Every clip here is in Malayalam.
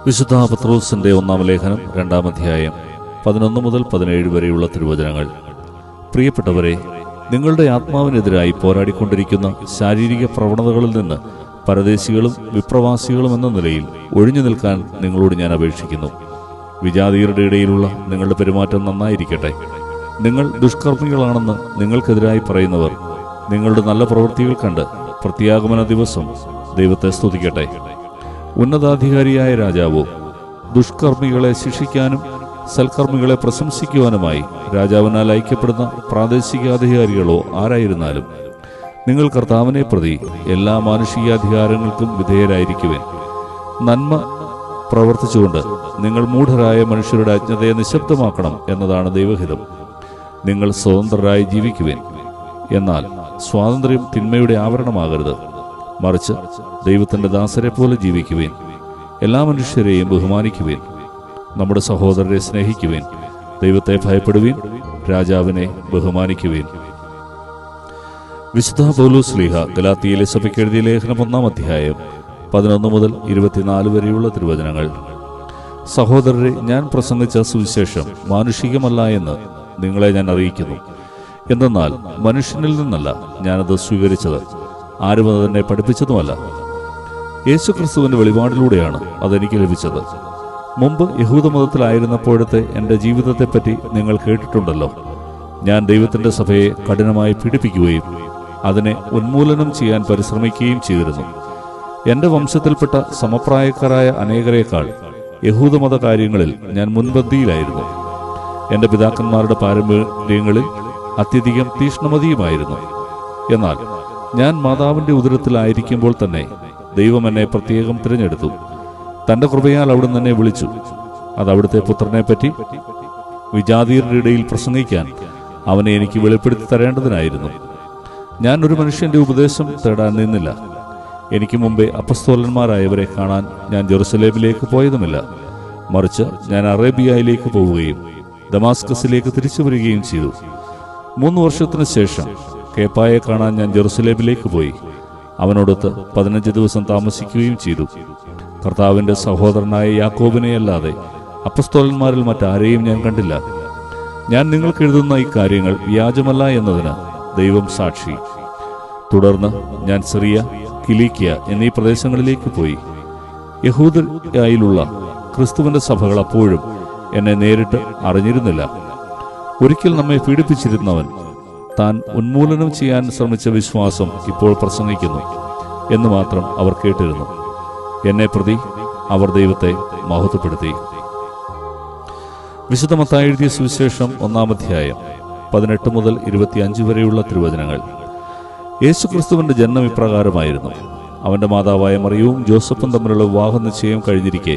വിശുദ്ധ പത്രോസിന്റെ 1-ാം ലേഖനം 2-ാം അധ്യായം 11 മുതൽ 17 വരെയുള്ള തിരുവചനങ്ങൾ. പ്രിയപ്പെട്ടവരെ, നിങ്ങളുടെ ആത്മാവിനെതിരായി പോരാടിക്കൊണ്ടിരിക്കുന്ന ശാരീരിക പ്രവണതകളിൽ നിന്ന് പരദേശികളും വിപ്രവാസികളും എന്ന നിലയിൽ ഒഴിഞ്ഞു നിൽക്കാൻ നിങ്ങളോട് ഞാൻ അപേക്ഷിക്കുന്നു. വിജാതിയരുടെ ഇടയിലുള്ള നിങ്ങളുടെ പെരുമാറ്റം നന്നായിരിക്കട്ടെ. നിങ്ങൾ ദുഷ്കർമ്മികളാണെന്ന് നിങ്ങൾക്കെതിരായി പറയുന്നവർ നിങ്ങളുടെ നല്ല പ്രവൃത്തികൾ കണ്ട് പ്രത്യാഗമന ദിവസം ദൈവത്തെ സ്തുതിക്കട്ടെ. ഉന്നതാധികാരിയായ രാജാവോ ദുഷ്കർമ്മികളെ ശിക്ഷിക്കാനും സൽക്കർമ്മികളെ പ്രശംസിക്കുവാനുമായി രാജാവിനാൽ അയക്കപ്പെടുന്ന പ്രാദേശികാധികാരികളോ ആരായിരുന്നാലും നിങ്ങൾ കർത്താവിനെ പ്രതി എല്ലാ മാനുഷികാധികാരങ്ങൾക്കും വിധേയരായിരിക്കുവേൻ. നന്മ പ്രവർത്തിച്ചുകൊണ്ട് നിങ്ങൾ മൂഢരായ മനുഷ്യരുടെ അജ്ഞതയെ നിശബ്ദമാക്കണം എന്നതാണ് ദൈവഹിതം. നിങ്ങൾ സ്വതന്ത്രരായി ജീവിക്കുവേൻ. എന്നാൽ സ്വാതന്ത്ര്യം തിന്മയുടെ ആവരണമാകരുത്. മറിച്ച് ദൈവത്തിൻ്റെ ദാസരെ പോലെ ജീവിക്കുവേൻ. എല്ലാ മനുഷ്യരെയും ബഹുമാനിക്കുവേൻ. നമ്മുടെ സഹോദരരെ സ്നേഹിക്കുവേൻ. ദൈവത്തെ ഭയപ്പെടുവീൻ. രാജാവിനെ ബഹുമാനിക്കുവേൻ. വിശുദ്ധ പൗലോസ് ശ്ലീഹ ഗലാത്യയിലെ സഭയ്ക്ക് എഴുതിയ ലേഖനം 1-ാം അധ്യായം 11 മുതൽ 24 വരെയുള്ള തിരുവചനങ്ങൾ. സഹോദരരെ, ഞാൻ പ്രസംഗിച്ച സുവിശേഷം മാനുഷികമല്ല എന്ന് നിങ്ങളെ ഞാൻ അറിയിക്കുന്നു. എന്തെന്നാൽ മനുഷ്യനിൽ നിന്നല്ല ഞാനത് സ്വീകരിച്ചത്, ആരും അത് തന്നെ പഠിപ്പിച്ചതുമല്ല. യേശുക്രിസ്തുവിന്റെ വെളിപാടിലൂടെയാണ് അതെനിക്ക് ലഭിച്ചത്. മുമ്പ് യഹൂദമതത്തിലായിരുന്നപ്പോഴത്തെ എൻ്റെ ജീവിതത്തെപ്പറ്റി നിങ്ങൾ കേട്ടിട്ടുണ്ടല്ലോ. ഞാൻ ദൈവത്തിൻ്റെ സഭയെ കഠിനമായി പീഡിപ്പിക്കുകയും അതിനെ ഉന്മൂലനം ചെയ്യാൻ പരിശ്രമിക്കുകയും ചെയ്തിരുന്നു. എൻ്റെ വംശത്തിൽപ്പെട്ട സമപ്രായക്കാരായ അനേകരേക്കാൾ യഹൂദമത കാര്യങ്ങളിൽ ഞാൻ മുൻപന്തിയിലായിരുന്നു. എൻ്റെ പിതാക്കന്മാരുടെ പാരമ്പര്യങ്ങളിൽ അത്യധികം തീക്ഷ്ണമതിയുമായിരുന്നു. എന്നാൽ ഞാൻ മാതാവിൻ്റെ ഉദരത്തിലായിരിക്കുമ്പോൾ തന്നെ ദൈവം എന്നെ പ്രത്യേകം തിരഞ്ഞെടുത്തു. തൻ്റെ കൃപയാൽ അവിടുന്ന് എന്നെ വിളിച്ചു. അത് അവിടുത്തെ പുത്രനെ പറ്റി വിജാതിയരുടെ ഇടയിൽ പ്രസംഗിക്കാൻ അവനെ എനിക്ക് വെളിപ്പെടുത്തി തരേണ്ടതിനായിരുന്നു. ഞാൻ ഒരു മനുഷ്യന്റെ ഉപദേശം തേടാൻ നിന്നില്ല. എനിക്ക് മുമ്പേ അപ്പസ്തോലന്മാരായവരെ കാണാൻ ഞാൻ ജെറുസലേമിലേക്ക് പോയതുമില്ല. മറിച്ച് ഞാൻ അറേബ്യയിലേക്ക് പോവുകയും ദമാസ്കസിലേക്ക് തിരിച്ചു വരികയും ചെയ്തു. 3 വർഷത്തിന് ശേഷം കേപ്പായെ കാണാൻ ഞാൻ ജെറുസലേമിലേക്ക് പോയി. അവനോടൊത്ത് 15 ദിവസം താമസിക്കുകയും ചെയ്തു. കർത്താവിൻ്റെ സഹോദരനായ യാക്കോബിനെ അല്ലാതെ അപ്പസ്തോലന്മാരിൽ മറ്റാരെയും ഞാൻ കണ്ടില്ല. ഞാൻ നിങ്ങൾക്ക് എഴുതുന്ന ഈ കാര്യങ്ങൾ വ്യാജമല്ല എന്നതിന് ദൈവം സാക്ഷി. തുടർന്ന് ഞാൻ സിറിയ, കിലീക്കിയ എന്നീ പ്രദേശങ്ങളിലേക്ക് പോയി. യഹൂദയായിലുള്ള ക്രിസ്തുവിൻ്റെ സഭകൾ അപ്പോഴും എന്നെ നേരിട്ട് അറിഞ്ഞിരുന്നില്ല. ഒരിക്കൽ നമ്മെ പീഡിപ്പിച്ചിരുന്നവൻ താൻ ഉന്മൂലനം ചെയ്യാൻ ശ്രമിച്ച വിശ്വാസം ഇപ്പോൾ പ്രസംഗിക്കുന്നു എന്ന് മാത്രം അവർ കേട്ടിരുന്നു. എന്നെ പ്രതി അവർ ദൈവത്തെ മഹത്വപ്പെടുത്തി. വിശുദ്ധ മത്തായി എഴുതിയ സുവിശേഷം 1-ാം അധ്യായം 18 മുതൽ 25 വരെയുള്ള തിരുവചനങ്ങൾ. യേശുക്രിസ്തുവിന്റെ ജനനം ഇപ്രകാരമായിരുന്നു. അവന്റെ മാതാവായ മറിയവും ജോസഫും തമ്മിലുള്ള വിവാഹ നിശ്ചയം കഴിഞ്ഞിരിക്കെ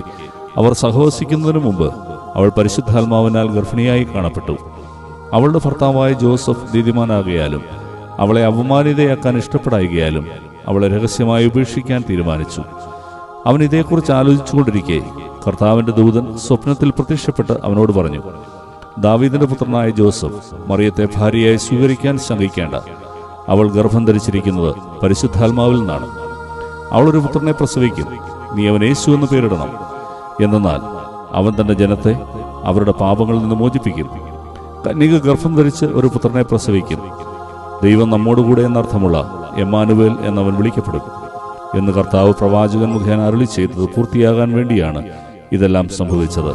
അവർ സഹവസിക്കുന്നതിനു മുമ്പ് അവൾ പരിശുദ്ധാത്മാവിനാൽ ഗർഭിണിയായി കാണപ്പെട്ടു. അവളുടെ ഭർത്താവായ ജോസഫ് നീതിമാനാകയാലും അവളെ അപമാനിതയാക്കാൻ ഇഷ്ടപ്പെടായികയാലും അവളെ രഹസ്യമായി ഉപേക്ഷിക്കാൻ തീരുമാനിച്ചു. അവൻ ഇതേക്കുറിച്ച് ആലോചിച്ചുകൊണ്ടിരിക്കെ കർത്താവിന്റെ ദൂതൻ സ്വപ്നത്തിൽ പ്രത്യക്ഷപ്പെട്ട് അവനോട് പറഞ്ഞു, ദാവീദിന്റെ പുത്രനായ ജോസഫ്, മറിയത്തെ ഭാര്യയായി സ്വീകരിക്കാൻ ശങ്കിക്കേണ്ട. അവൾ ഗർഭം ധരിച്ചിരിക്കുന്നത് പരിശുദ്ധാത്മാവിൽ നിന്നാണ്. അവളൊരു പുത്രനെ പ്രസവിക്കും. നീ അവൻ യേശു എന്ന് പേരിടണം. എന്നാൽ അവൻ തന്റെ ജനത്തെ അവരുടെ പാപങ്ങളിൽ നിന്ന് മോചിപ്പിക്കും. കന്യക ഗർഭം ധരിച്ച് ഒരു പുത്രനെ പ്രസവിക്കും. ദൈവം നമ്മോടുകൂടെ എന്നർത്ഥമുള്ള എമ്മാനുവേൽ എന്നവൻ വിളിക്കപ്പെടും എന്ന് കർത്താവ് പ്രവാചകൻ മുഖേന അരുളി ചെയ്തത് പൂർത്തിയാകാൻ വേണ്ടിയാണ് ഇതെല്ലാം സംഭവിച്ചത്.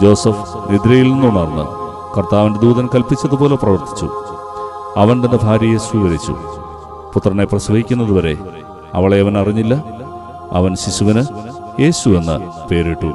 ജോസഫ് നിദ്രയിൽ നിന്നുണർന്ന് കർത്താവിന്റെ ദൂതൻ കൽപ്പിച്ചതുപോലെ പ്രവർത്തിച്ചു. അവൻ തന്റെ ഭാര്യയെ സ്വീകരിച്ചു. പുത്രനെ പ്രസവിക്കുന്നതുവരെ അവളെ അവൻ അറിഞ്ഞില്ല. അവൻ ശിശുവിന് യേശു എന്ന് പേരിട്ടു.